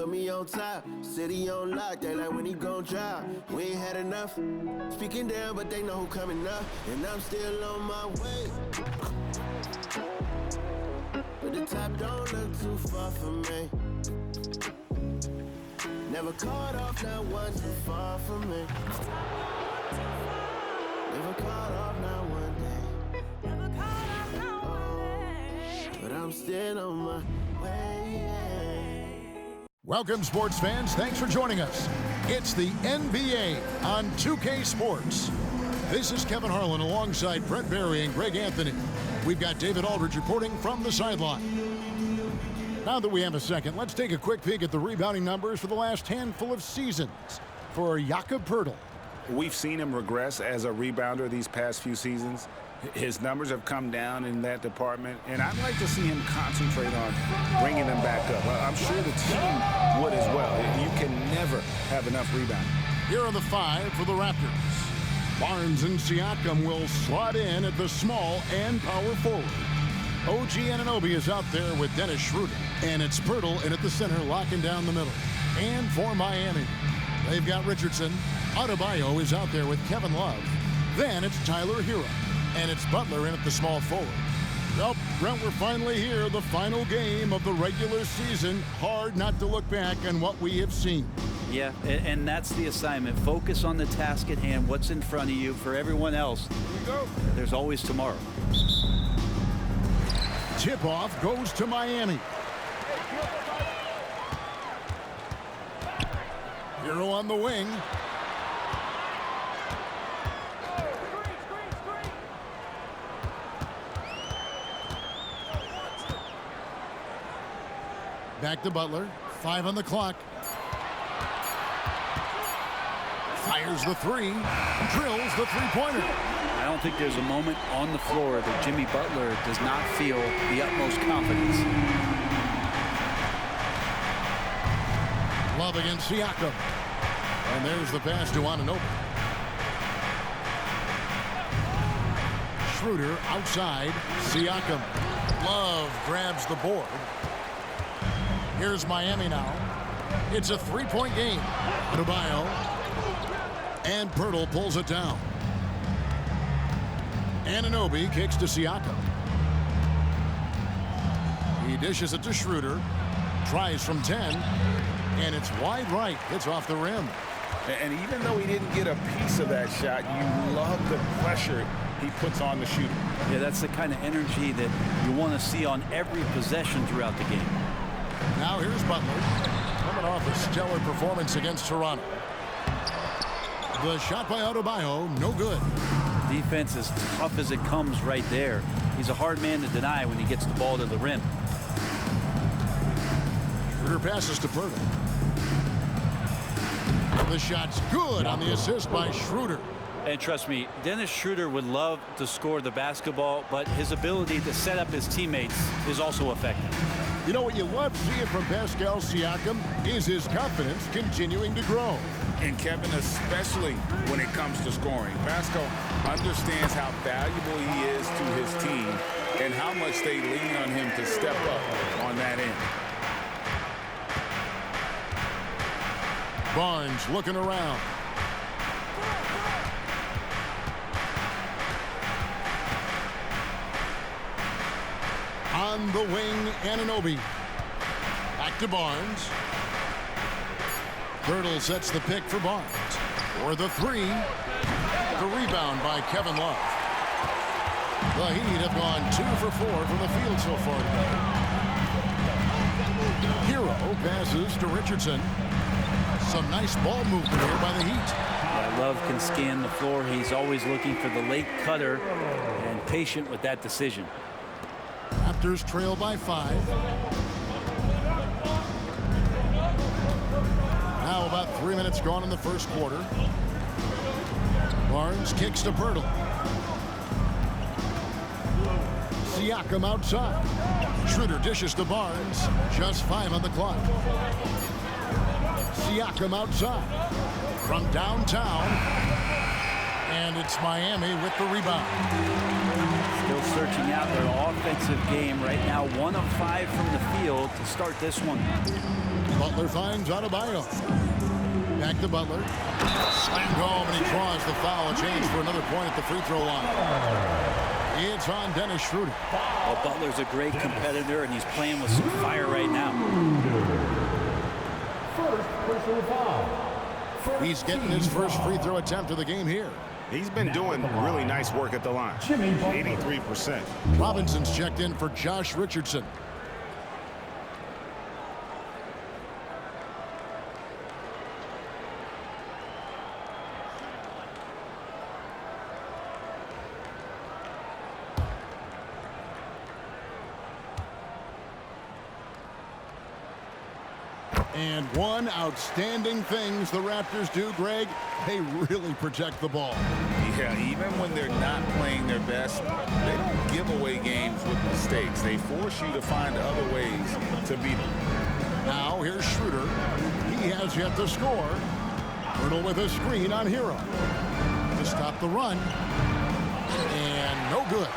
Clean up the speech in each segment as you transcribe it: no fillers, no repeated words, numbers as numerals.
put me on top. City on lock, they like when he gon' drop. We ain't had enough. Speaking down, but they know who coming up. And I'm still on my way. But the top don't look too far from me. Never caught off, not one too far from me. Never caught off, not one day. Never caught off, not one day. But I'm still on my way. Welcome, sports fans. Thanks for joining us. It's the NBA on 2K Sports. This is Kevin Harlan alongside Brent Barry and Greg Anthony. We've got David Aldridge reporting from the sideline. Now that we have a second, let's take a quick peek at the rebounding numbers for the last handful of seasons for Jakob Poeltl. We've seen him regress as a rebounder these past few seasons. His numbers have come down in that department, and I'd like to see him concentrate on bringing them back up. I'm sure the team would as well. You can never have enough rebounding. Here are the five for the Raptors. Barnes and Siakam will slot in at the small and power forward. OG Anunoby is out there with Dennis Schroeder. And it's Poeltl in at the center, locking down the middle. And for Miami, they've got Richardson. Adebayo is out there with Kevin Love. Then it's Tyler Hero. And it's Butler in at the small forward. Well, Brent, we're finally here, the final game of the regular season. Hard not to look back on what we have seen. Yeah, and that's the assignment. Focus on the task at hand, what's in front of you. For everyone else, there's always tomorrow. Tip-off goes to Miami. Hero on the wing. Back to Butler. 5 on the clock. Fires the three. Drills the three-pointer. I don't think there's a moment on the floor that Jimmy Butler does not feel the utmost confidence. Love against Siakam. And there's the pass to Anunoby. Schroeder outside. Siakam. Love grabs the board. Here's Miami now. It's a three-point game. Adebayo. And Poeltl pulls it down. Anunoby kicks to Siakam. He dishes it to Schroeder. Tries from 10. And it's wide right. It's off the rim. And even though he didn't get a piece of that shot, you love the pressure he puts on the shooter. Yeah, that's the kind of energy that you want to see on every possession throughout the game. Now here's Butler. Coming off a stellar performance against Toronto. The shot by Adebayo, no good. Defense as tough as it comes right there. He's a hard man to deny when he gets the ball to the rim. Schroeder passes to Poeltl. The shot's good on the assist by Schroeder. And trust me, Dennis Schroeder would love to score the basketball, but his ability to set up his teammates is also effective. You know what you love seeing from Pascal Siakam is his confidence continuing to grow. And Kevin, especially when it comes to scoring. Pascal understands how valuable he is to his team and how much they lean on him to step up on that end. Barnes looking around. On the wing, Anunoby. Back to Barnes. Poeltl sets the pick for Barnes. For the three. The rebound by Kevin Love. The Heat have gone 2 for 4 from the field so far today. Hero passes to Richardson. Some nice ball movement here by the Heat. Yeah, Love can scan the floor. He's always looking for the late cutter and patient with that decision. Raptors trail by 5. Now about 3 minutes gone in the first quarter. Barnes kicks to Poeltl. Siakam outside. Schroeder dishes to Barnes. Just 5 on the clock. Siakam outside. From downtown. And it's Miami with the rebound. Still searching out their offensive game right now. 1 of 5 from the field to start this one. Butler finds Adebayo. Back to Butler. Slammed home, and he draws the foul. A chance for another point at the free throw line. It's on Dennis Schroeder. Well, Butler's a great competitor, and he's playing with some fire right now. He's getting his first free throw attempt of the game here. He's been doing really nice work at the line. 83%. Robinson's checked in for Josh Richardson. And one outstanding things the Raptors do, Greg, they really protect the ball. Yeah, even when they're not playing their best, they don't give away games with mistakes. They force you to find other ways to beat them. Now here's Schroeder. He has yet to score. Hurdle with a screen on Hero to stop the run. And no good.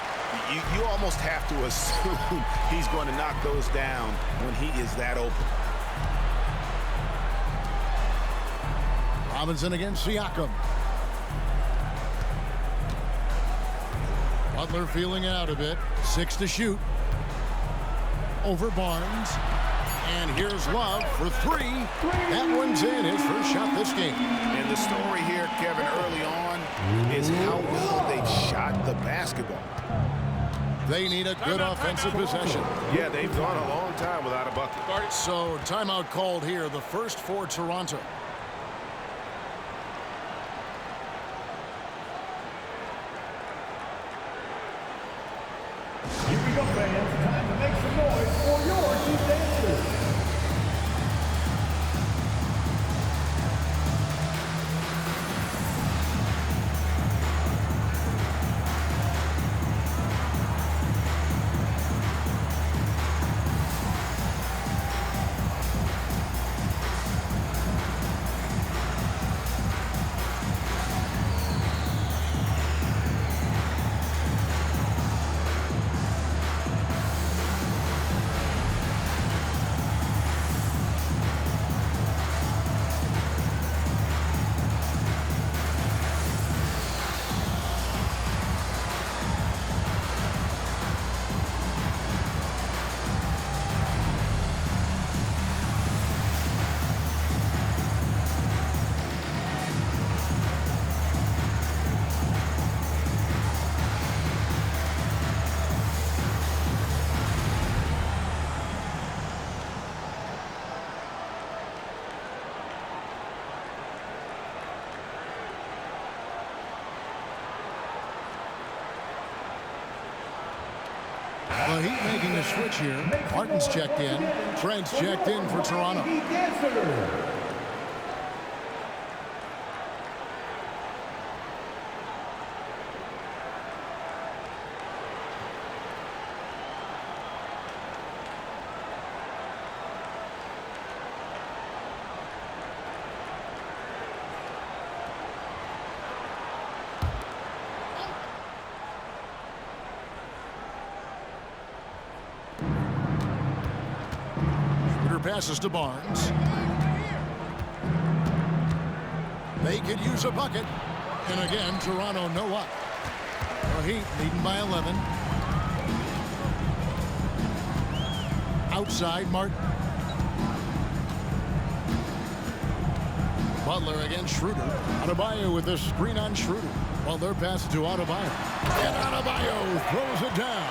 You almost have to assume he's going to knock those down when he is that open. Robinson against Siakam. Butler feeling out a bit. 6 to shoot. Over Barnes. And here's Love for 3. That one's in, his first shot this game. And the story here, Kevin, early on is how well they've shot the basketball. They need a good offensive possession. Yeah, they've gone a long time without a bucket. So timeout called here, the first for Toronto. Here we go, fans. Time to make some noise for your team dancers. The Heat making a switch here. Martin's checked in. Trent's checked in for Toronto. Passes to Barnes. They could use a bucket. And again, Toronto no up. The Heat leading by 11. Outside, Martin. Butler against Schroeder. Adebayo with the screen on Schroeder. Butler passes to Adebayo. And Adebayo throws it down.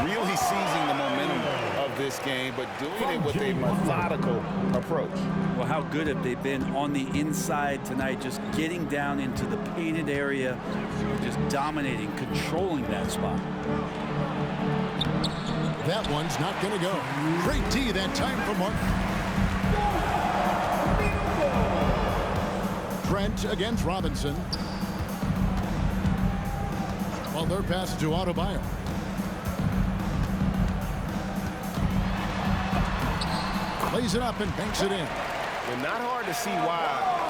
Really seizing the momentum of this game, but doing it with a methodical approach. Well, how good have they been on the inside tonight, just getting down into the painted area, just dominating, controlling that spot. That one's not going to go. Great D that time for Martin. Trent against Robinson. Butler passes to Adebayo. Plays it up and banks it in. And not hard to see why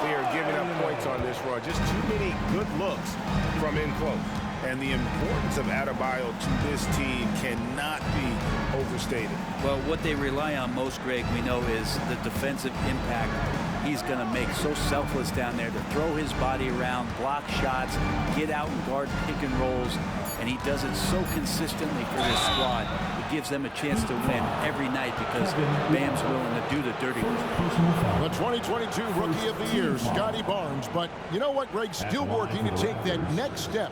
they are giving up points on this run. Just too many good looks from in close. And the importance of Adebayo to this team cannot be overstated. Well, what they rely on most, Greg, we know, is the defensive impact he's going to make. So selfless down there to throw his body around, block shots, get out and guard pick and rolls. And he does it so consistently for this squad. It gives them a chance to win every night because Bam's willing to do the dirty work. The 2022 Rookie of the Year, Scotty Barnes. But you know what, Greg? Still working to take that next step.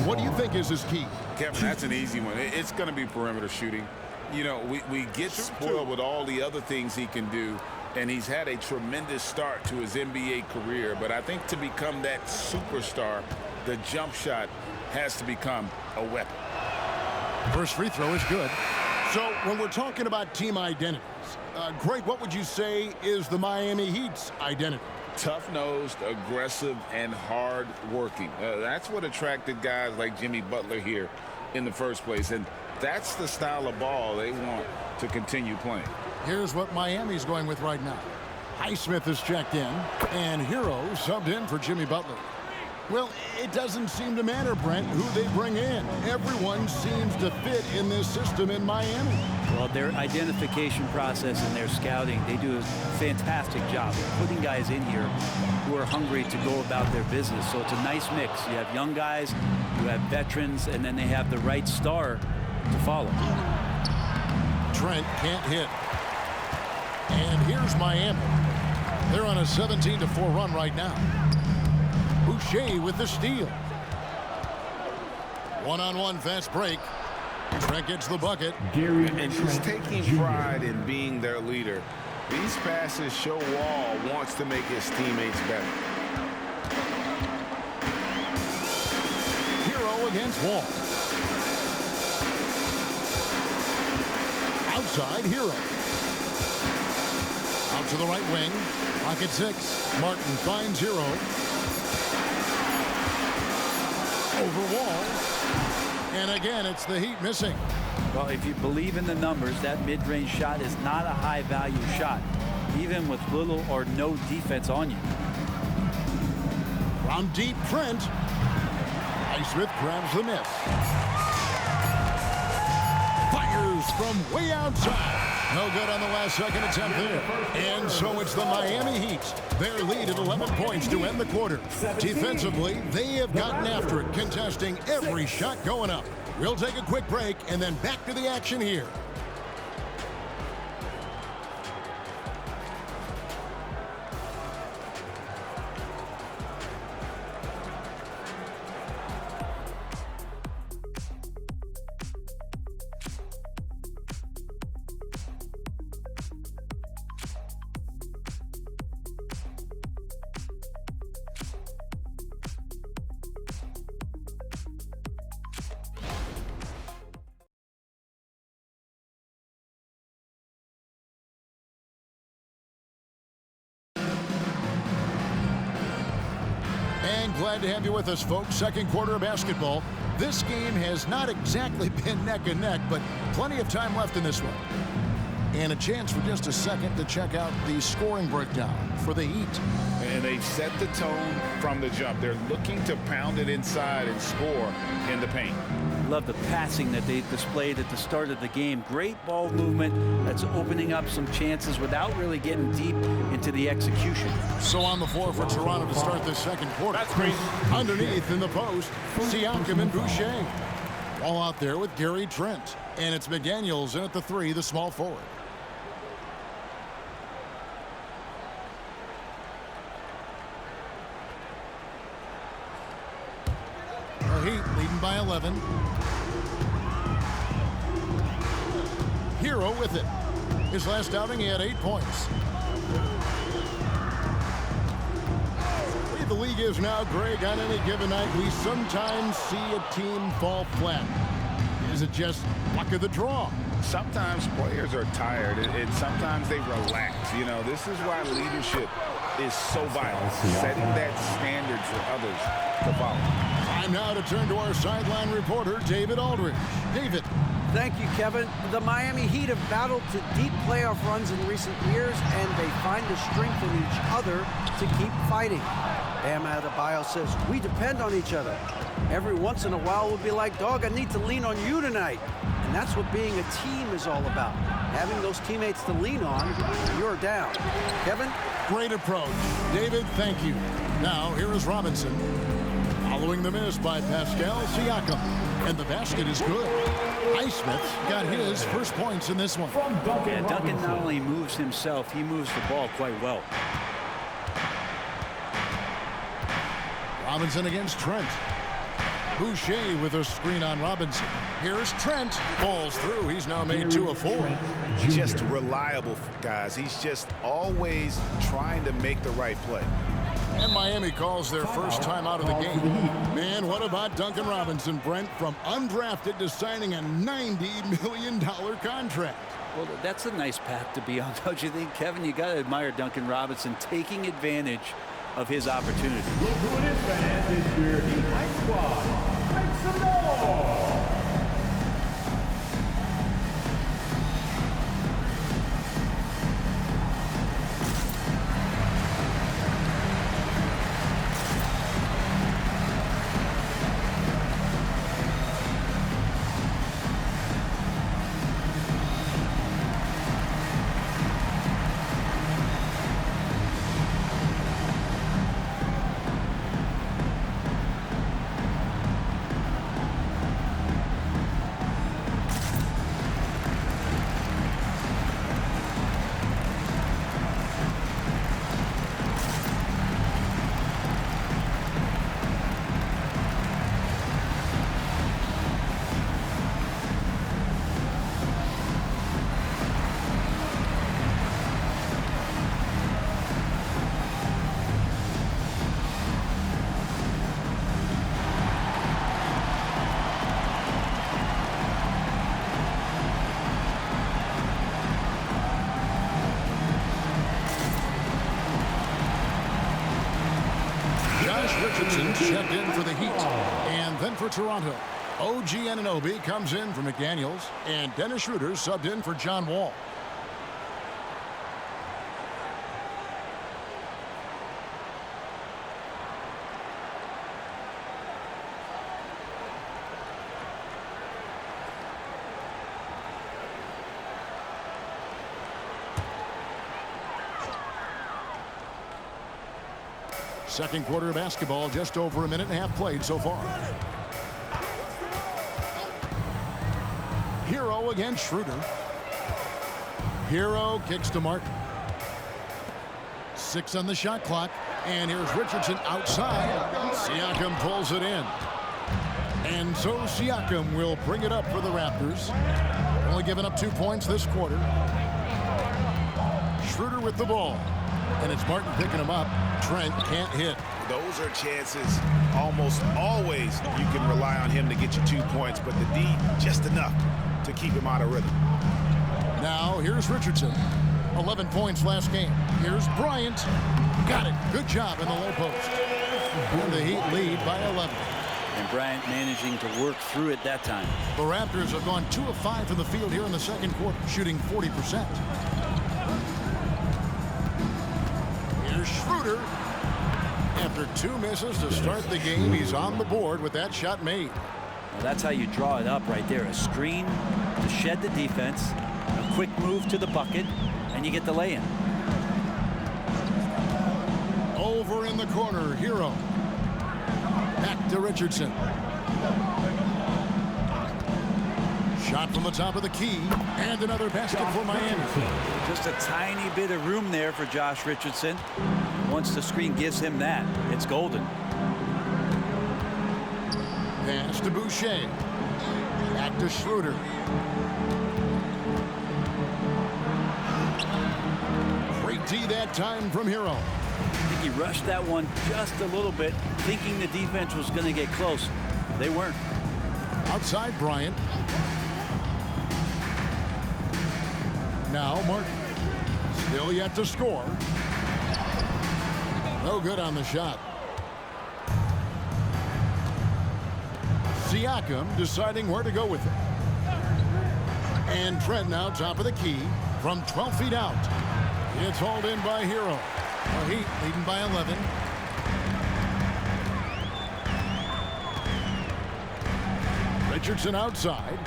What do you think is his key? Kevin, that's an easy one. It's going to be perimeter shooting. You know, we get spoiled with all the other things he can do. And he's had a tremendous start to his NBA career. But I think to become that superstar, the jump shot has to become a weapon. First free throw is good. So when we're talking about team identities, Greg, what would you say is the Miami Heat's identity? Tough-nosed, aggressive, and hard-working. That's what attracted guys like Jimmy Butler here in the first place. And that's the style of ball they want to continue playing. Here's what Miami's going with right now. Highsmith is checked in, and Hero subbed in for Jimmy Butler. Well, it doesn't seem to matter, Brent, who they bring in. Everyone seems to fit in this system in Miami. Well, their identification process and their scouting, they do a fantastic job of putting guys in here who are hungry to go about their business. So it's a nice mix. You have young guys, you have veterans, and then they have the right star to follow. Trent can't hit. And here's Miami. They're on a 17-4 run right now. Boucher with the steal. One-on-one fast break. Trent gets the bucket. And just taking pride in being their leader. These passes show Wall wants to make his teammates better. Hero against Wall. Outside, Hero. Out to the right wing. Pocket 6. Martin finds Hero. Over Wall. And again, it's the Heat missing. Well, if you believe in the numbers, that mid-range shot is not a high-value shot, even with little or no defense on you. From deep, Trent. Highsmith grabs the miss. Fires from way outside. No good on the last second attempt there. And so it's the Miami Heat. Their lead at 11 points to end the quarter. Defensively, they have gotten after it, contesting every shot going up. We'll take a quick break and then back to the action here. Glad to have you with us, folks. Second quarter of basketball. This game has not exactly been neck and neck, but plenty of time left in this one. And a chance for just a second to check out the scoring breakdown for the Heat. And they've set the tone from the jump. They're looking to pound it inside and score in the paint. Love the passing that they displayed at the start of the game. Great ball movement that's opening up some chances without really getting deep into the execution. So on the floor for Toronto to start this second quarter. That's great. Underneath in the post, Siakam and Boucher. All out there with Gary Trent. And it's McDaniels in at the 3, the small forward. The Heat leading by 11. Hero with it. His last outing, he had 8 points. The way the league is now, Greg, on any given night, we sometimes see a team fall flat. Is it just luck of the draw? Sometimes players are tired, and sometimes they relax. You know, this is why leadership is so vital, setting that standard for others to follow. Time now to turn to our sideline reporter, David Aldridge. David. Thank you, Kevin. The Miami Heat have battled to deep playoff runs in recent years, and they find the strength in each other to keep fighting. Bam Adebayo says, we depend on each other. Every once in a while we'll be like, dog, I need to lean on you tonight. And that's what being a team is all about. Having those teammates to lean on, you're down. Kevin? Great approach. David, thank you. Now, here is Robinson. Following the miss by Pascal Siakam. And the basket is good. Highsmith got his first points in this one. Yeah, Duncan not only moves himself, he moves the ball quite well. Robinson against Trent. Boucher with a screen on Robinson. Here's Trent. Falls through. He's now made 2 of 4. Just reliable, guys. He's just always trying to make the right play. And Miami calls their first time out of the game. Man, what about Duncan Robinson, Brent, from undrafted to signing a $90 million contract? Well, that's a nice path to be on, don't you think, Kevin? You got to admire Duncan Robinson taking advantage of his opportunity. Look who it is, fans. It's your Heat Light Squad. Make some noise! Richardson checked in for the Heat. And then for Toronto, OG Anunoby comes in for McDaniels, and Dennis Schroeder subbed in for John Wall. Second quarter of basketball, just over a minute and a half played so far. Hero against Schroeder. Hero kicks to Martin. 6 on the shot clock. And here's Richardson outside. Siakam pulls it in. And so Siakam will bring it up for the Raptors. Only giving up 2 points this quarter. Schroeder with the ball. And it's Martin picking him up. Trent can't hit. Those are chances almost always you can rely on him to get you 2 points, but the D just enough to keep him out of rhythm. Now here's Richardson. 11 points last game. Here's Bryant. Got it. Good job in the low post. And the Heat lead by 11. And Bryant managing to work through it that time. The Raptors have gone 2 of 5 from the field here in the second quarter, shooting 40%. Here's Schroeder. After 2 misses to start the game, he's on the board with that shot made. Well, that's how you draw it up right there. A screen to shed the defense, a quick move to the bucket, and you get the lay-in. Over in the corner, Hero. Back to Richardson. Shot from the top of the key, and another basket for Miami. Just a tiny bit of room there for Josh Richardson. Once the screen gives him that, it's golden. Pass to Boucher. Back to Schroeder. Great D that time from Hero. I think he rushed that one just a little bit, thinking the defense was going to get close. They weren't. Outside Bryant. Now Martin. Still yet to score. No good on the shot. Siakam deciding where to go with it. And Trent now top of the key from 12 feet out. It's hauled in by Hero. The Heat leading by 11. Richardson outside.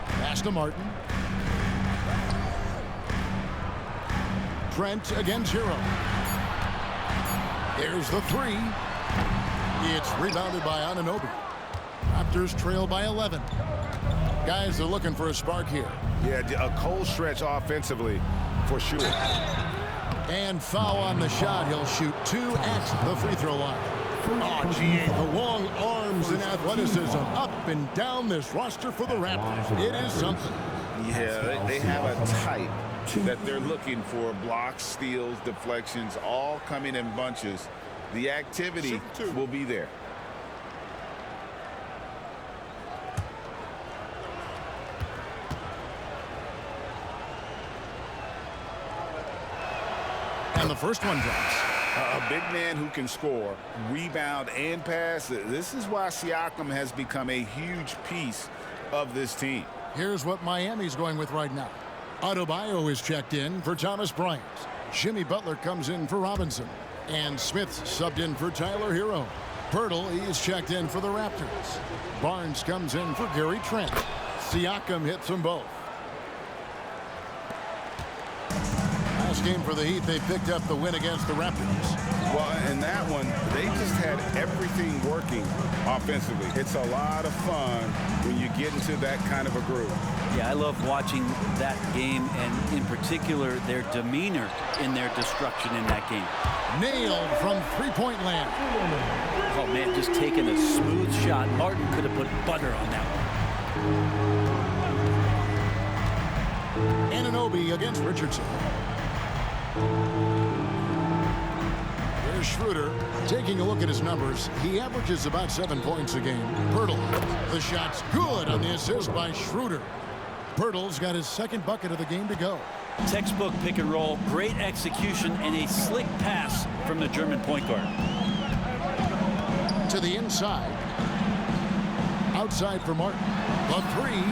Pass to Martin. Trent against Hero. Here's the three. It's rebounded by Anunoby. Raptors trail by 11. Guys are looking for a spark here. Yeah, a cold stretch offensively for sure. And foul on the shot. He'll shoot 2 at the free throw line. Oh, gee, the long arms and athleticism up and down this roster for the Raptors. It is something. Yeah, they have a type that they're looking for. Blocks, steals, deflections, all coming in bunches. The activity will be there. And the first one drops. A big man who can score, rebound, and pass. This is why Siakam has become a huge piece of this team. Here's what Miami's going with right now. Adebayo is checked in for Thomas Bryant. Jimmy Butler comes in for Robinson. And Smith subbed in for Tyler Hero. Pirtle, he's checked in for the Raptors. Barnes comes in for Gary Trent. Siakam hits them both. Last game for the Heat, they picked up the win against the Raptors. Well, in that one, they just had everything working offensively. It's a lot of fun when you get into that kind of a groove. Yeah, I love watching that game, and in particular, their demeanor in their destruction in that game. Nailed from three-point land. Oh, man, just taking a smooth shot. Martin could have put butter on that one. Anunoby against Richardson. Here's Schroeder taking a look at his numbers. He averages about 7 points a game. Pirtle, the shot's good on the assist by Schroeder. Pirtle's got his second bucket of the game to go. Textbook pick and roll, great execution, and a slick pass from the German point guard. To the inside. Outside for Martin. The three.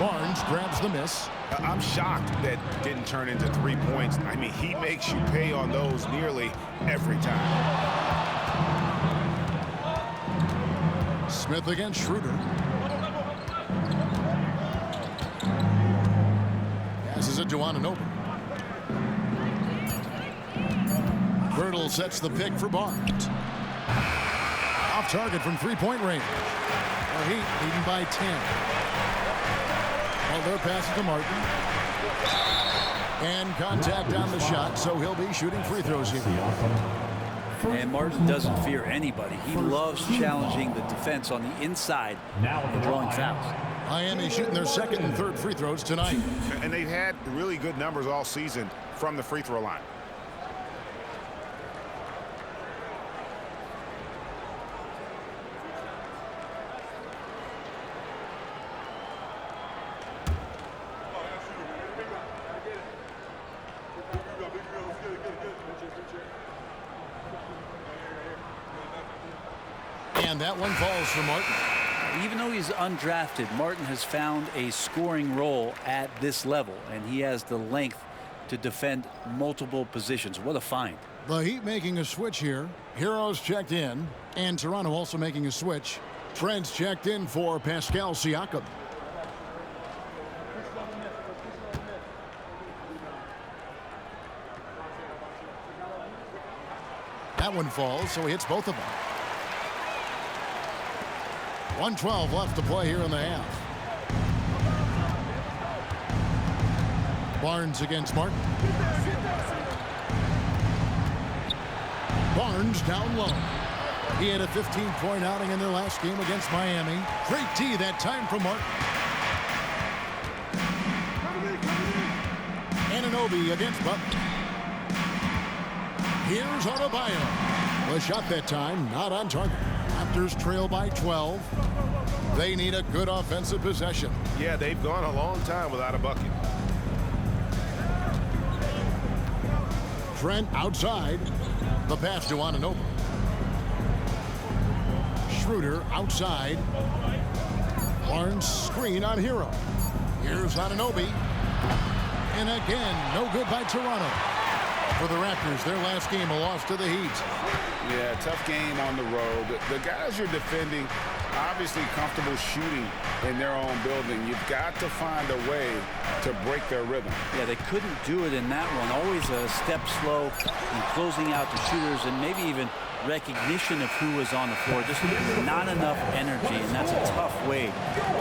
Barnes grabs the miss. I'm shocked that didn't turn into 3 points. I mean, he makes you pay on those nearly every time. Smith against Schroeder. Passes it to Anunoby. Pirtle sets the pick for Barnes. Off target from three-point range. The Heat leading by 10. Well, they're passing to Martin. And contact on the shot, so he'll be shooting free throws here. And Martin doesn't fear anybody. He loves challenging the defense on the inside and drawing fouls. Miami shooting their second and third free throws tonight. And they've had really good numbers all season from the free throw line. And that one falls for Martin. Even though he's undrafted, Martin has found a scoring role at this level, and he has the length to defend multiple positions. What a find. The Heat making a switch here. Heroes checked in, and Toronto also making a switch. Trent's checked in for Pascal Siakam. That one falls, so he hits both of them. 1:12 left to play here in the half. Barnes against Martin. Barnes down low. He had a 15-point outing in their last game against Miami. Great D that time from Martin. Anunoby against Butler. Here's Adebayo. The shot that time not on target. Raptors trail by 12. They need a good offensive possession. Yeah, they've gone a long time without a bucket. Trent outside. The pass to Anunoby. Schroeder outside. Barnes screen on Hero. Here's Anunoby. And again, no good by Toronto. for the Raptors. Their last game, a loss to the Heat. Yeah, tough game on the road. The guys you're defending, obviously comfortable shooting in their own building. You've got to find a way to break their rhythm. Yeah, they couldn't do it in that one. Always a step slow in closing out the shooters and maybe even recognition of who was on the floor. Just not enough energy, and that's a tough way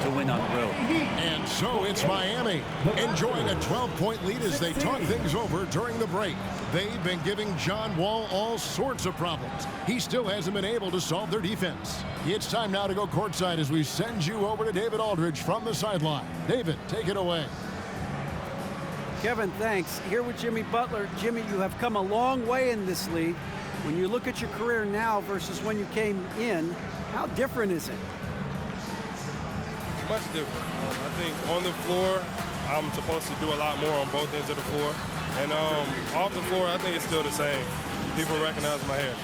to win on the road. And so it's Miami enjoying a 12-point lead as they talk things over during the break. They've been giving John Wall all sorts of problems. He still hasn't been able to solve their defense. It's time now to go courtside as we send you over to David Aldridge from the sideline. David, take it away. Kevin, thanks. Here with Jimmy Butler. Jimmy, you have come a long way in this league. When you look at your career now versus when you came in, how different is it? Much different. I think on the floor, I'm supposed to do a lot more on both ends of the floor. And off the floor, I think it's still the same. People recognize my hair.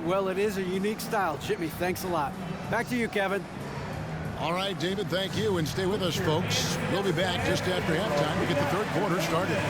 Well, it is a unique style, Jimmy. Thanks a lot. Back to you, Kevin. All right, David, thank you. And stay with us, folks. We'll be back just after halftime to get the third quarter started.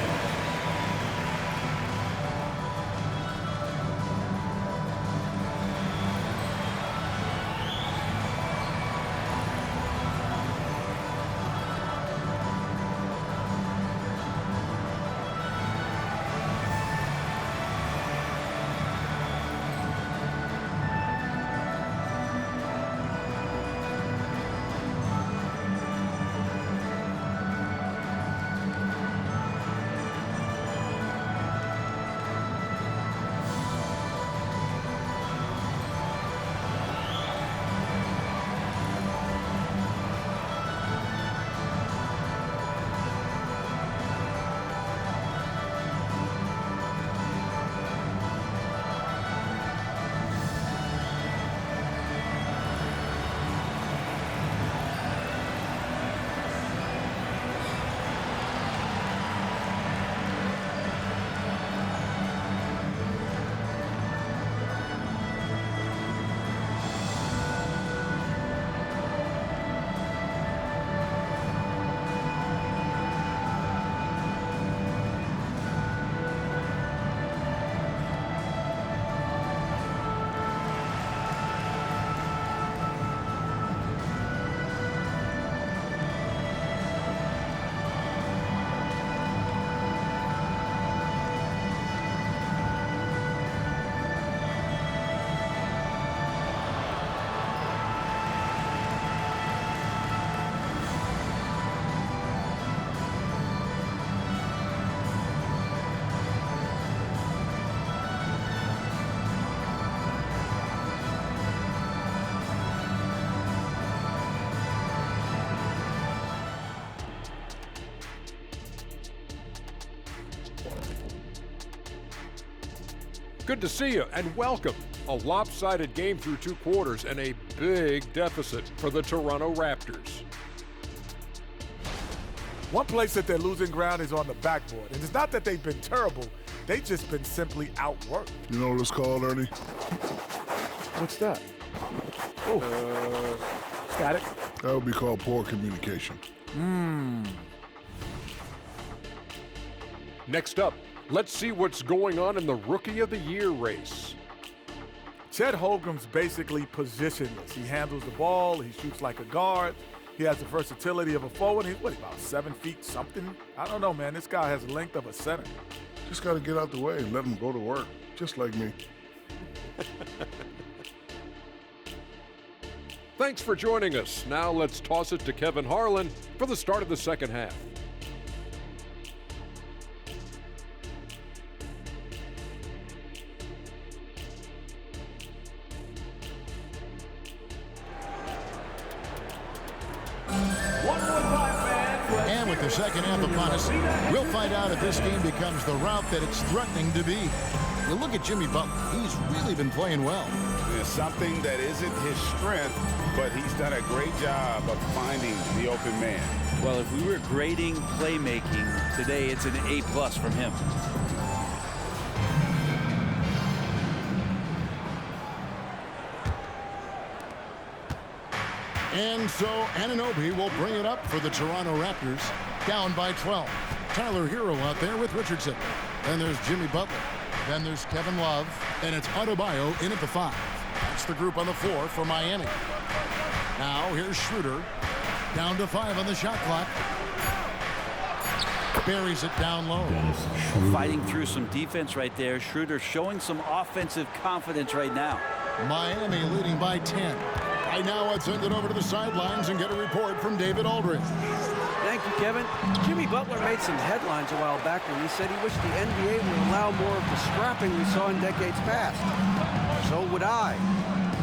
Good to see you and welcome. A lopsided game through two quarters and a big deficit for the Toronto Raptors. One place that they're losing ground is on the backboard. And it's not that they've been terrible. They've just been simply outworked. You know what it's called, Ernie? What's that? Oh, static. That would be called poor communication. Next up, let's see what's going on in the Rookie of the Year race. Chet Holmgren's basically positionless. He handles the ball. He shoots like a guard. He has the versatility of a forward. He's, about 7 feet something? I don't know, man. This guy has the length of a center. Just got to get out the way and let him go to work, just like me. Thanks for joining us. Now let's toss it to Kevin Harlan for the start of the second half. And with the second half upon us, we'll find out if this game becomes the route that it's threatening to be. You look at Jimmy Butler. He's really been playing well. It's something that isn't his strength, but he's done a great job of finding the open man. Well, if we were grading playmaking today, it's an A+ from him. And so Anunoby will bring it up for the Toronto Raptors, down by 12. Tyler Hero out there with Richardson. Then there's Jimmy Butler. Then there's Kevin Love. And it's Adebayo in at the 5. That's the group on the floor for Miami. Now here's Schroeder. Down to 5 on the shot clock. Buries it down low. Fighting through some defense right there. Schroeder showing some offensive confidence right now. Miami leading by 10. Right now, let's send it over to the sidelines and get a report from David Aldridge. Thank you, Kevin. Jimmy Butler made some headlines a while back when he said he wished the NBA would allow more of the scrapping we saw in decades past. So would I.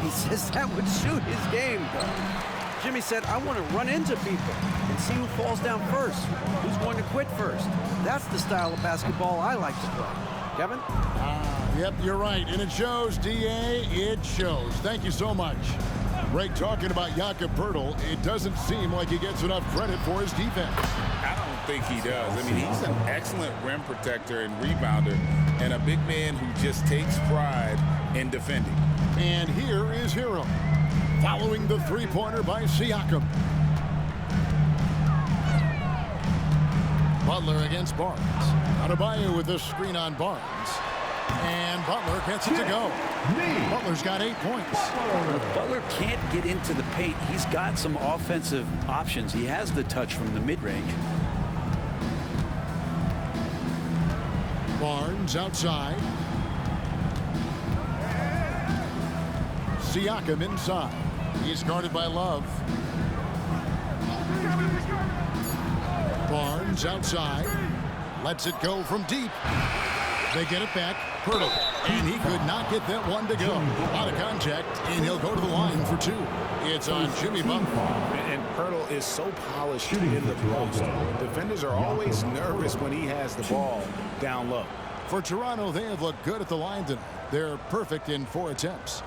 He says that would suit his game, though. Jimmy said, I want to run into people and see who falls down first, who's going to quit first. That's the style of basketball I like to play. Kevin? Yep, you're right. And it shows, D.A. It shows. Thank you so much. Greg, talking about Jakob Poeltl, it doesn't seem like he gets enough credit for his defense. I don't think he does. I mean, he's an excellent rim protector and rebounder and a big man who just takes pride in defending. And here is Hero, following the three-pointer by Siakam. Butler against Barnes. Adebayo with the screen on Barnes. And Butler gets it to go. Butler's got 8 points. Butler can't get into the paint. He's got some offensive options. He has the touch from the mid-range. Barnes outside. Siakam inside. He's guarded by Love. Barnes outside. Lets it go from deep. They get it back. Poeltl. And he could not get that one to go. Out of contact, and he'll go to the line for 2. It's on Jimmy Butler. And Poeltl is so polished in the post. Defenders are always nervous when he has the ball down low. For Toronto, they have looked good at the line tonight. They're perfect in 4 attempts.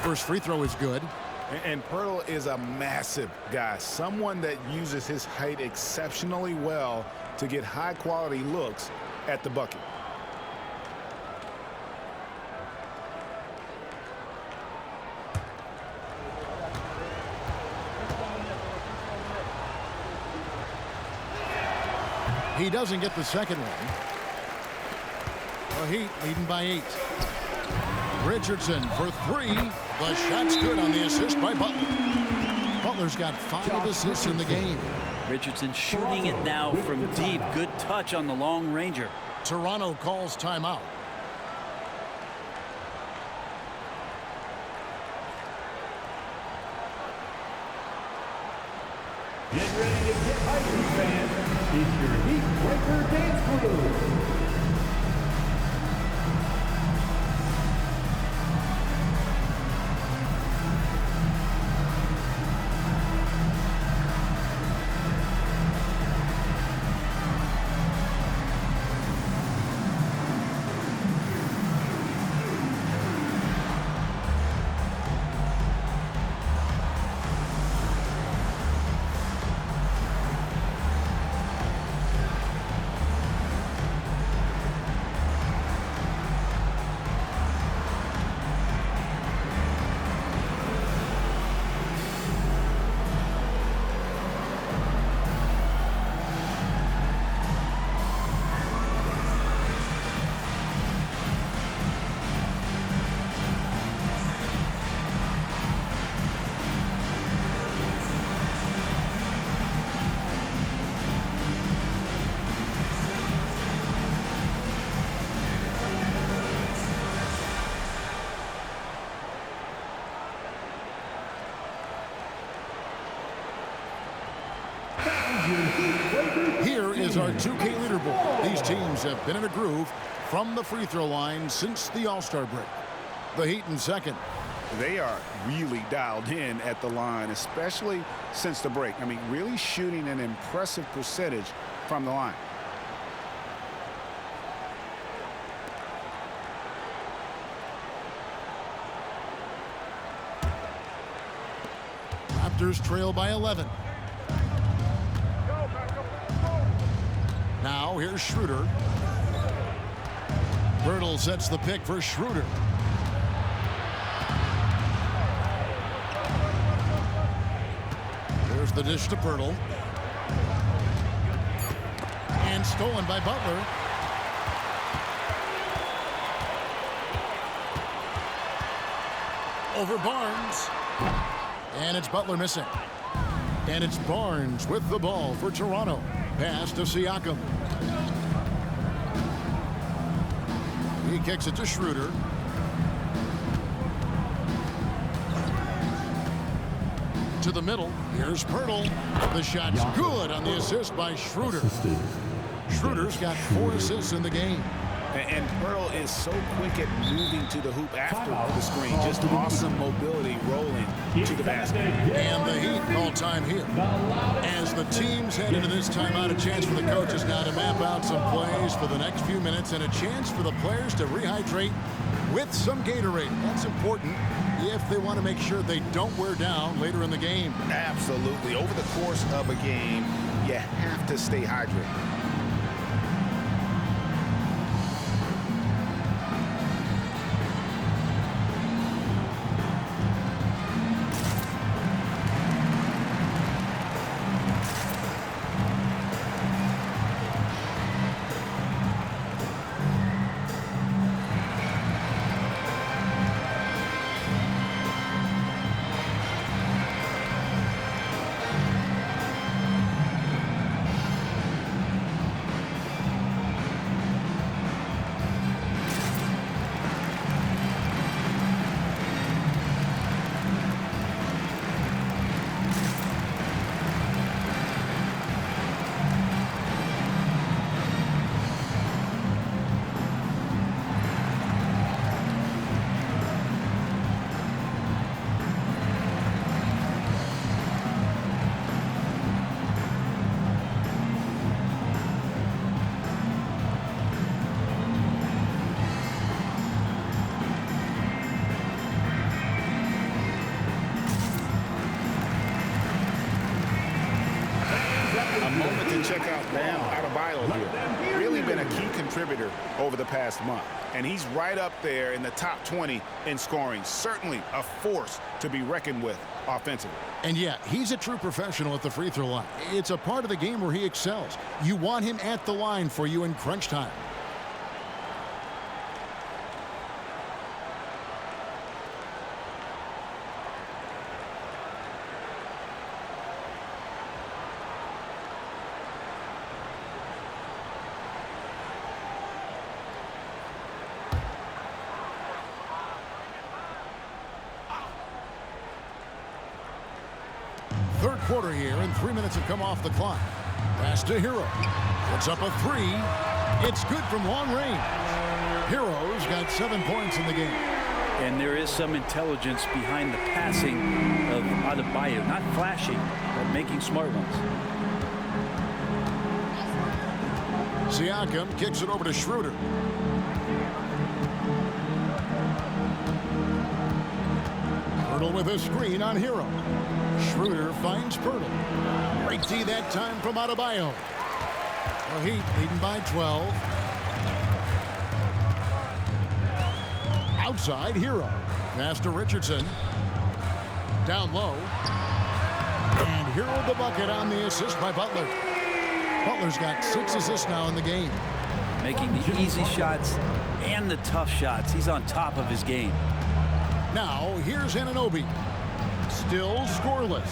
First free throw is good. And Poeltl is a massive guy, someone that uses his height exceptionally well to get high-quality looks at the bucket. He doesn't get the second one. The Heat leading by 8. Richardson for 3. The shot's good on the assist by Butler. Butler's got 5 assists in the game. Richardson shooting it now from deep. Good touch on the long ranger. Toronto calls timeout. Get ready to get hyped, fans. It's your Heat Breaker Dance Crew. Here is our 2K leaderboard. These teams have been in a groove from the free throw line since the All-Star break. The Heat in second. They are really dialed in at the line, especially since the break. I mean, really shooting an impressive percentage from the line. Raptors trail by 11. Now here's Schroeder. Pirtle sets the pick for Schroeder. There's the dish to Pirtle. And stolen by Butler. Over Barnes. And it's Butler missing. And it's Barnes with the ball for Toronto. Pass to Siakam. He kicks it to Schroeder. To the middle. Here's Pirtle. The shot's good on the assist by Schroeder. Schroeder's got 4 assists in the game. And Pirtle is so quick at moving to the hoop after the screen. Just awesome mobility rolling to the basket. And the Heat call time here. As the teams head into this timeout, a chance for the coaches now to map out some plays for the next few minutes and a chance for the players to rehydrate with some Gatorade. That's important if they want to make sure they don't wear down later in the game. Absolutely. Over the course of a game, you have to stay hydrated. Check out Bam Adebayo here. Really been a key contributor over the past month. And he's right up there in the top 20 in scoring. Certainly a force to be reckoned with offensively. And yeah, he's a true professional at the free throw line. It's a part of the game where he excels. You want him at the line for you in crunch time. Third quarter here, and 3 minutes have come off the clock. Pass to Hero. Puts up a 3. It's good from long range. Hero's got 7 points in the game. And there is some intelligence behind the passing of Adebayo. Not flashy, but making smart ones. Siakam kicks it over to Schroeder. Pirtle with a screen on Hero. Schroeder finds Pirtle. Great D that time from Adebayo. The Heat leading by 12. Outside, Hero. Pass to Richardson. Down low. And Hero the bucket on the assist by Butler. Butler's got 6 assists now in the game. Making the easy shots and the tough shots. He's on top of his game. Now, here's Anunoby. Still scoreless.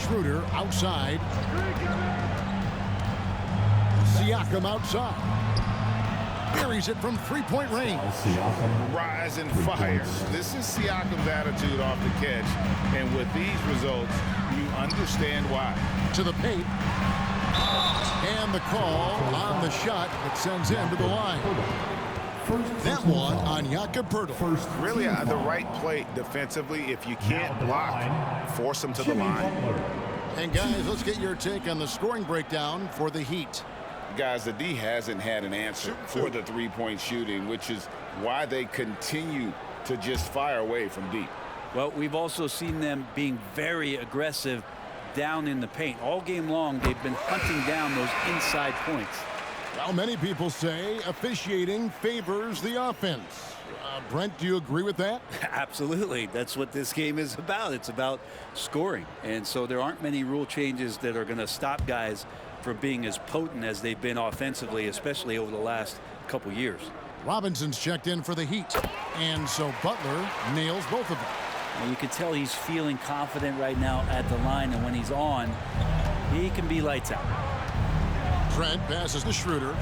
Schroeder outside. Siakam outside. Buries it from three-point range. Rise and fire. This is Siakam's attitude off the catch. And with these results, you understand why. To the paint. And the call on the shot that sends him to the line. That one on Jakob Poeltl. Really the right play defensively. If you can't block, force them to the line. And guys, let's get your take on the scoring breakdown for the Heat. Guys, the D hasn't had an answer for the three-point shooting, which is why they continue to just fire away from deep. Well, we've also seen them being very aggressive down in the paint. All game long, they've been hunting down those inside points. Well, many people say officiating favors the offense. Brent, do you agree with that? Absolutely. That's what this game is about. It's about scoring. And so there aren't many rule changes that are going to stop guys from being as potent as they've been offensively, especially over the last couple years. Robinson's checked in for the Heat. And so Butler nails both of them. And you can tell he's feeling confident right now at the line. And when he's on, he can be lights out. Trent passes to Schroeder.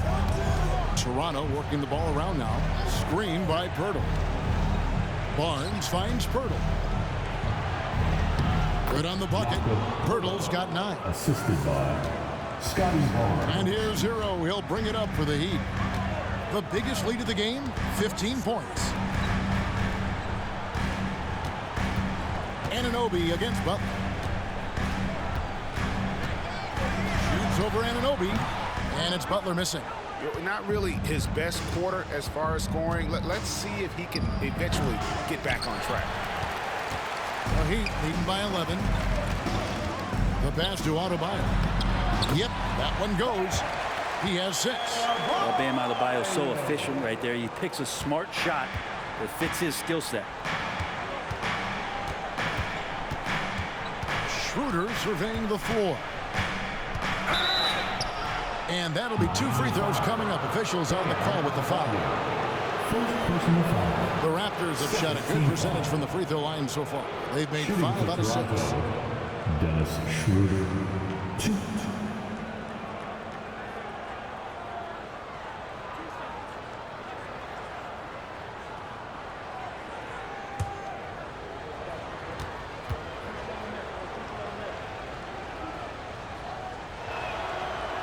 Toronto working the ball around now. Screen by Pirtle. Barnes finds Pirtle. Good on the bucket. Pirtle's got 9. Assisted by Scotty Barnes. And here's Hero. He'll bring it up for the Heat. The biggest lead of the game, 15 points. Anunoby against Butler. Shoots over Anunoby. And it's Butler missing. Not really his best quarter as far as scoring. Let's see if he can eventually get back on track. The Heat leading by 11. The pass to Adebayo. Yep, that one goes. He has 6. Well, Bam Adebayo is so efficient right there. He picks a smart shot that fits his skill set. Schroeder surveying the floor. And that'll be 2 free throws coming up. Officials on the call with the foul. The Raptors have shot a good percentage from the free throw line so far. They've made 5 out of 6. Dennis Schroeder, 2.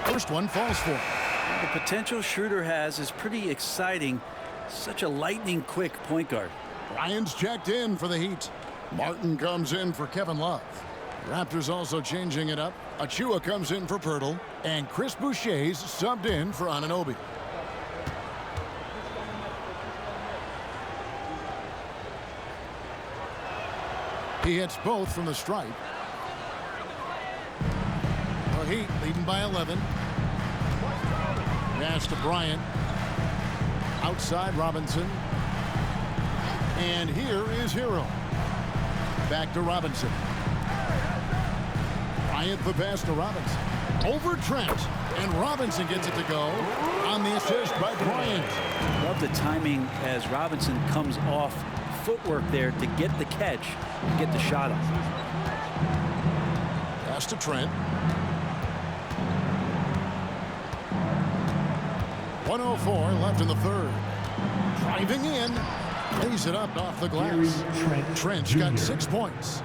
First one falls for him. The potential Schroeder has is pretty exciting. Such a lightning quick point guard. Ryan's checked in for the Heat. Martin comes in for Kevin Love. Raptors also changing it up. Achua comes in for Pirtle. And Chris Boucher's subbed in for Anunoby. He hits both from the stripe. The Heat leading by 11. Pass to Bryant. Outside Robinson. And here is Hero. Back to Robinson. Bryant the pass to Robinson. Over Trent. And Robinson gets it to go on the assist by Bryant. Love the timing as Robinson comes off footwork there to get the catch and get the shot off. Pass to Trent. 1:04 left in the third. Driving in. Lays it up off the glass. Trent's got 6 points.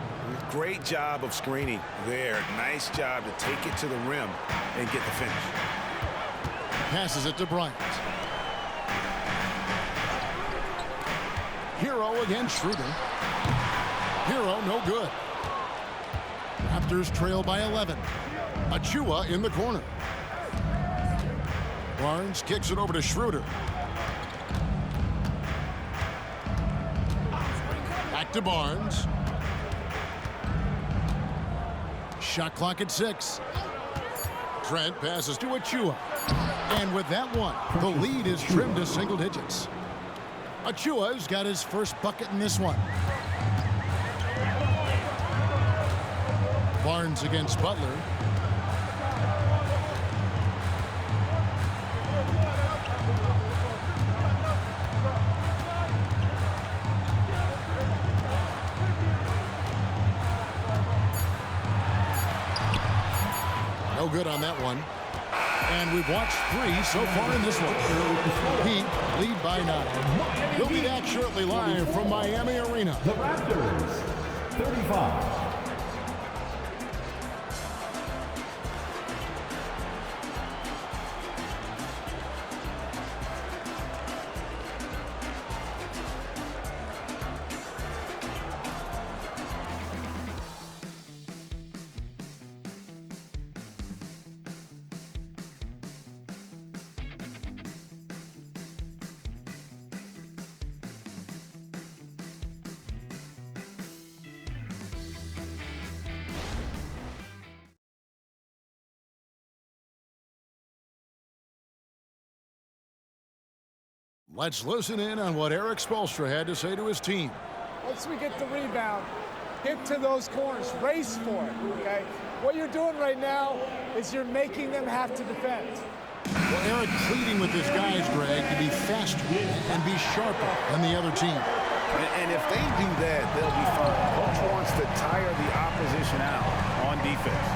Great job of screening there. Nice job to take it to the rim and get the finish. Passes it to Bryant. Hero against Schroeder. Hero no good. Raptors trail by 11. Achua in the corner. Barnes kicks it over to Schroeder. Back to Barnes. Shot clock at 6. Trent passes to Achua. And with that one, the lead is trimmed to single digits. Achua's got his first bucket in this one. Barnes against Butler. No good on that one. And we've watched 3 so far in this one. Heat lead by 9. We'll be back shortly live from Miami Arena. The Raptors, 35. Let's listen in on what Eric Spoelstra had to say to his team. Once we get the rebound, get to those corners, race for it, okay? What you're doing right now is you're making them have to defend. Well, Eric pleading with his guys, Greg, to be faster and be sharper than the other team. And if they do that, they'll be fine. Coach wants to tire the opposition out on defense.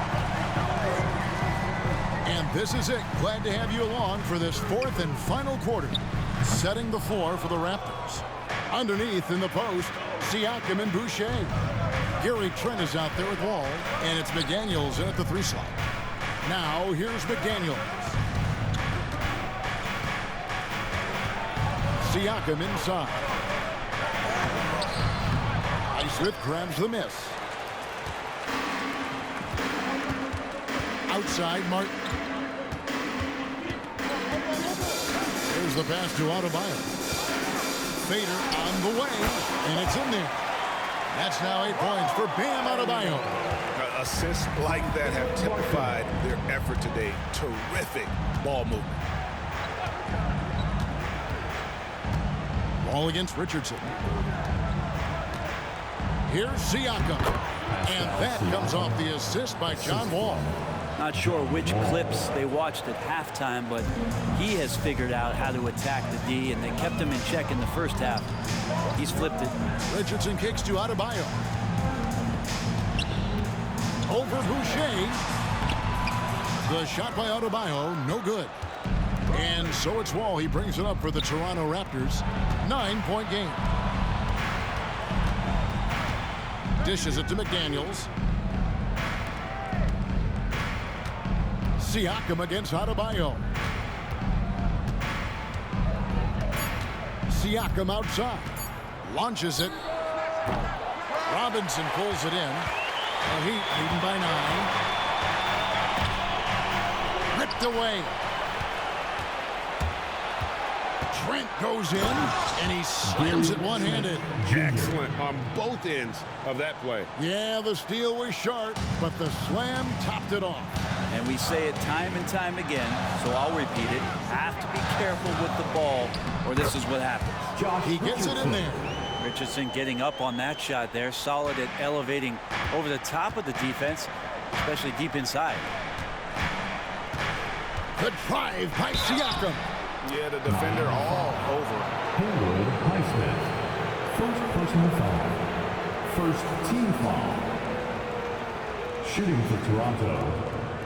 And this is it. Glad to have you along for this fourth and final quarter. Setting the floor for the Raptors. Underneath in the post, Siakam and Boucher. Gary Trent is out there with Wall, and it's McDaniels in at the 3 slot. Now, here's McDaniels. Siakam inside. Highsmith grabs the miss. Outside, Martin. Here's the pass to Adebayo. Fader on the way, and it's in there. That's now 8 points for Bam Adebayo. Assists like that have typified their effort today. Terrific ball movement. Ball against Richardson. Here's Siakam. And that comes off the assist by John Wall. Not sure which clips they watched at halftime, but he has figured out how to attack the D, and they kept him in check in the first half. He's flipped it. Richardson kicks to Adebayo. Over Boucher. The shot by Adebayo, no good. And so it's Wall. He brings it up for the Toronto Raptors. 9-point game. Dishes it to McDaniels. Siakam against Adebayo. Siakam outside. Launches it. Robinson pulls it in. The Heat leading by 9. Ripped away. Trent goes in, and he slams it one-handed. Excellent on both ends of that play. Yeah, the steal was sharp, but the slam topped it off. And we say it time and time again, so I'll repeat it. Have to be careful with the ball, or this is what happens. He gets it in there. Richardson getting up on that shot there. Solid at elevating over the top of the defense, especially deep inside. The drive by Siakam. Yeah, the defender all over. Haywood Highsmith. First personal foul. First team foul. Shooting for Toronto,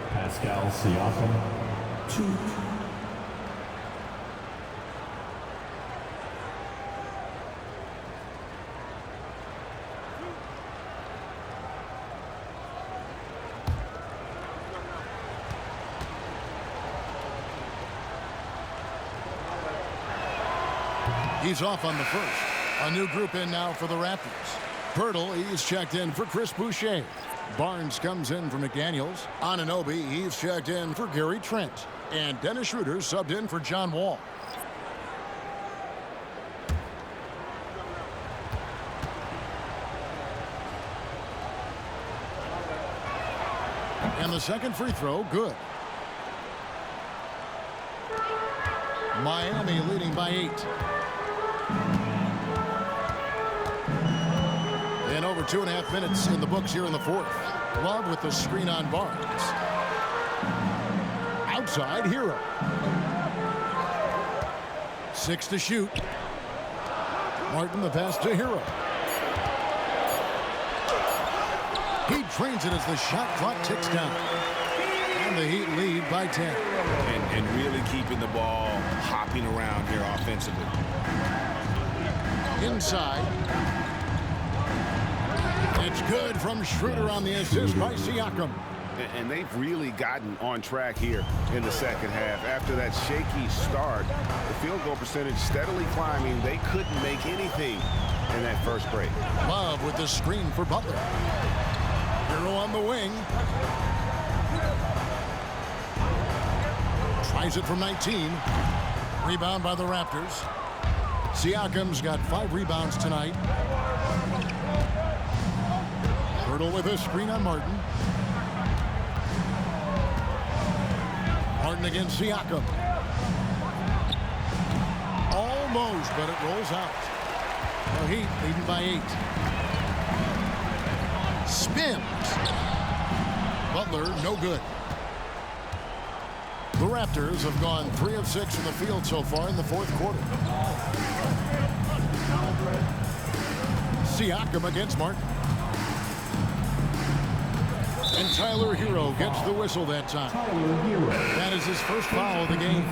Pascal Siakam, 2. He's off on the first. A new group in now for the Raptors. Pirtle, he's checked in for Chris Boucher. Barnes comes in for McDaniels. Anunoby, he's checked in for Gary Trent. And Dennis Schroeder subbed in for John Wall. And the second free throw, good. Miami leading by 8. And over 2.5 minutes in the books here in the fourth. Love with the screen on Barnes. Outside, Hero. 6 to shoot. Martin the pass to Hero. He trains it as the shot clock ticks down. And the Heat lead by 10. And really keeping the ball hopping around here offensively. Inside. It's good from Schroeder on the assist by Siakam. And they've really gotten on track here in the second half. After that shaky start, the field goal percentage steadily climbing. They couldn't make anything in that first break. Love with the screen for Butler. Hero on the wing. Tries it from 19. Rebound by the Raptors. Siakam's got 5 rebounds tonight. Pirtle with a screen on Martin. Martin against Siakam. All Almost, but it rolls out. The Heat leading by 8. Spins. Butler, no good. The Raptors have gone 3 of 6 from the field so far in the fourth quarter. Siakam against Martin. And Tyler Hero gets the whistle that time. That is his first foul of the game.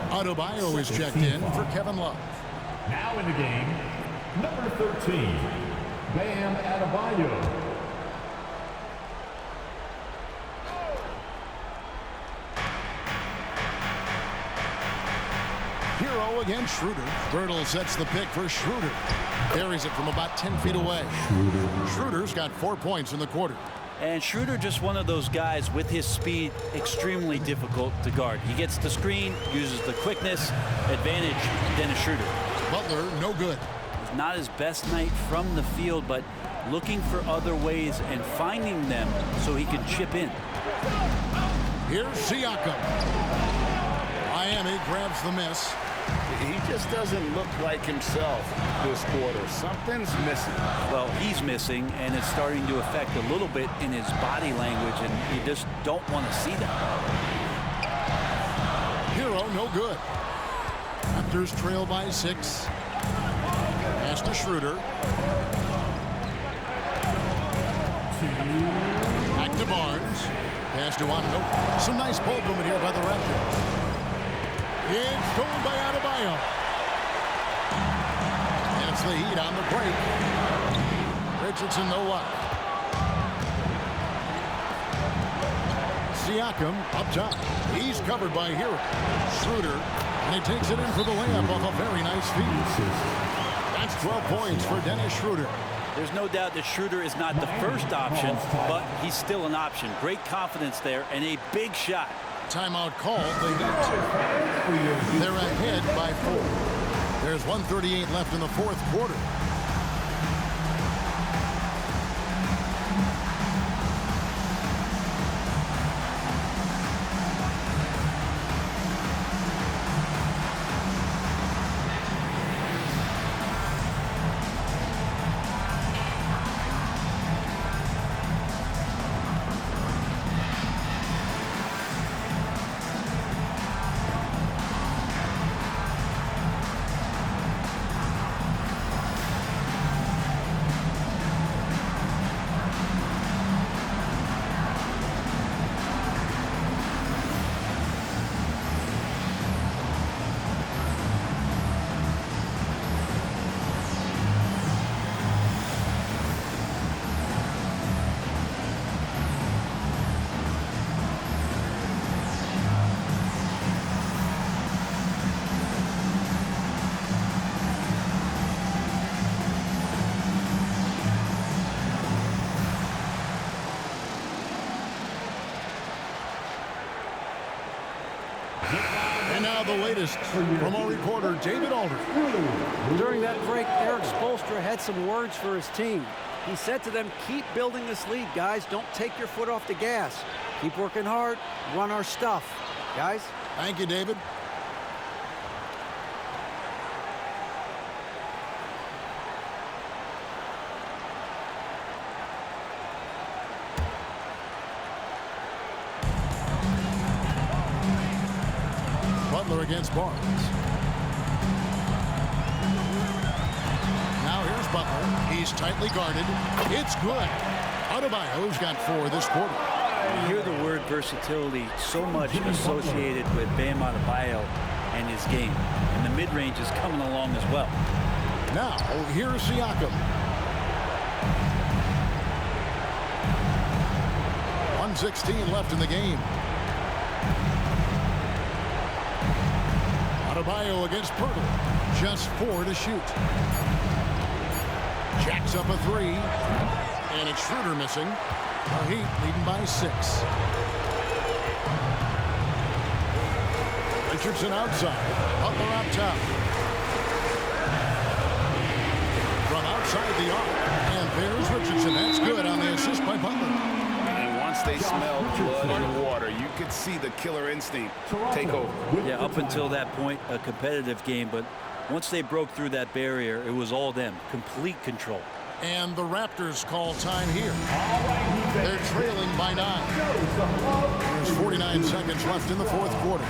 Adebayo is checked in for Kevin Love. Now in the game, number 13, Bam Adebayo. Hero against Schroeder. Birtle sets the pick for Schroeder. Carries it from about 10 feet away. Schroeder's got 4 points in the quarter. And Schroeder, just one of those guys with his speed, extremely difficult to guard. He gets the screen, uses the quickness, advantage, Dennis Schroeder. Butler, no good. It's not his best night from the field, but looking for other ways and finding them so he can chip in. Here's Siakam. Miami grabs the miss. He just doesn't look like himself this quarter. Something's missing. Well, he's missing, and it's starting to affect a little bit in his body language, and you just don't want to see that. Hero, no good. Raptors trail by 6. Pass to Schroeder. Back to Barnes. Pass to Anunoby. Some nice ball movement here by the Raptors. It's stolen by Adebayo. That's the Heat on the break. Richardson, no luck. Siakam up top. He's covered by Hero. Schroeder, and he takes it in for the layup off a very nice feed. That's 12 points for Dennis Schroeder. There's no doubt that Schroeder is not the first option, but he's still an option. Great confidence there, and a big shot. Timeout called. The Heat. They're ahead by 4. There's 1:38 left in the fourth quarter. And now the latest from our reporter, David Aldridge. During that break, Eric Spoelstra had some words for his team. He said to them, keep building this lead, guys. Don't take your foot off the gas. Keep working hard. Run our stuff. Guys? Thank you, David. Butler against Barnes. Now here's Butler. He's tightly guarded. It's good. Adebayo's got 4 this quarter. You hear the word versatility so much associated with Bam Adebayo and his game. And the mid-range is coming along as well. Now, here's Siakam. 1:16 left in the game. Adebayo against Pirtle. Just 4 to shoot. Jacks up a 3. And it's Schroeder missing. The Heat leading by 6. Richardson outside. Butler up top. From outside the arc. And there's Richardson. That's good on the assist by Butler. And once they smelled blood and water, you could see the killer instinct take over. Yeah, up until that point, a competitive game, but Once they broke through that barrier, it was all them. Complete control. And the Raptors call time here. They're trailing by 9. There's 49 seconds left in the fourth quarter.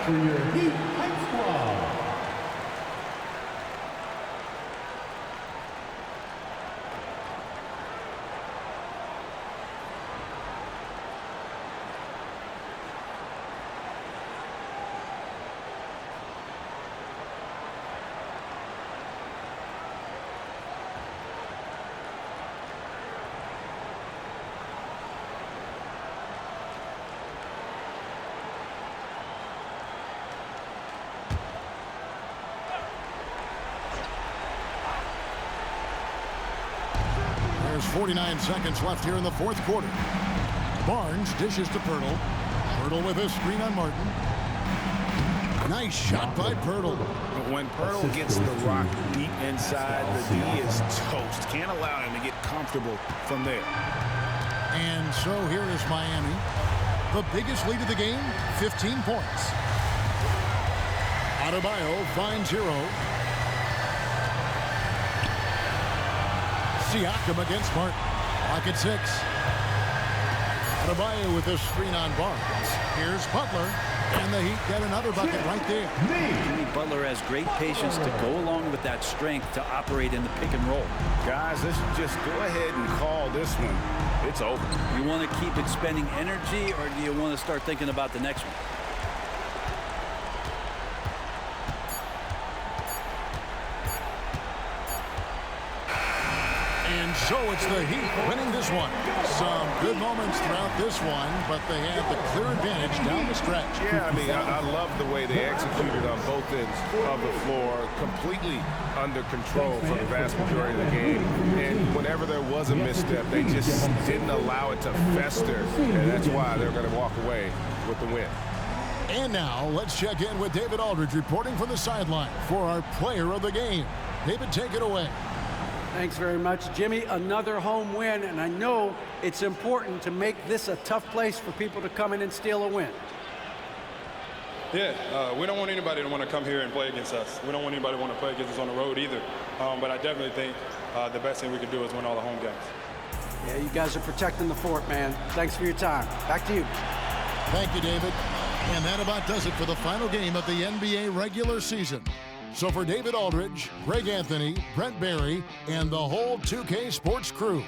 For your Heat Heights Squad. There's 49 seconds left here in the fourth quarter. Barnes dishes to Poeltl. Poeltl with a screen on Martin. Nice shot by Poeltl. When Poeltl gets the rock deep inside, the D is toast. Can't allow him to get comfortable from there. And so here is Miami. The biggest lead of the game, 15 points. Adebayo finds Hero. Siakam against Martin. Lock at 6. Adebayo with a screen on Barnes. Here's Butler. And the Heat get another bucket right there. Jimmy Butler has great patience to go along with that strength to operate in the pick and roll. Guys, let's just go ahead and call this one. It's over. You want to keep expending energy, or do you want to start thinking about the next one? And so it's the Heat winning this one. Some good moments throughout this one, but they had the clear advantage down the stretch. Yeah, I mean, I love the way they executed on both ends of the floor, completely under control for the vast majority of the game. And whenever there was a misstep, they just didn't allow it to fester, and that's why they're going to walk away with the win. And now let's check in with David Aldridge reporting from the sideline for our player of the game. David, take it away. Thanks very much, Jimmy. Another home win, and I know it's important to make this a tough place for people to come in and steal a win. Yeah, we don't want anybody to want to come here and play against us. We don't want anybody to want to play against us on the road either. But I definitely think the best thing we can do is win all the home games. Yeah, you guys are protecting the fort, man. Thanks for your time. Back to you. Thank you, David. And that about does it for the final game of the NBA regular season. So for David Aldridge, Greg Anthony, Brent Barry, and the whole 2K Sports crew,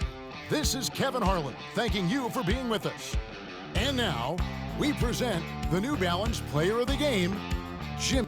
this is Kevin Harlan thanking you for being with us. And now, we present the New Balance Player of the Game, Jim.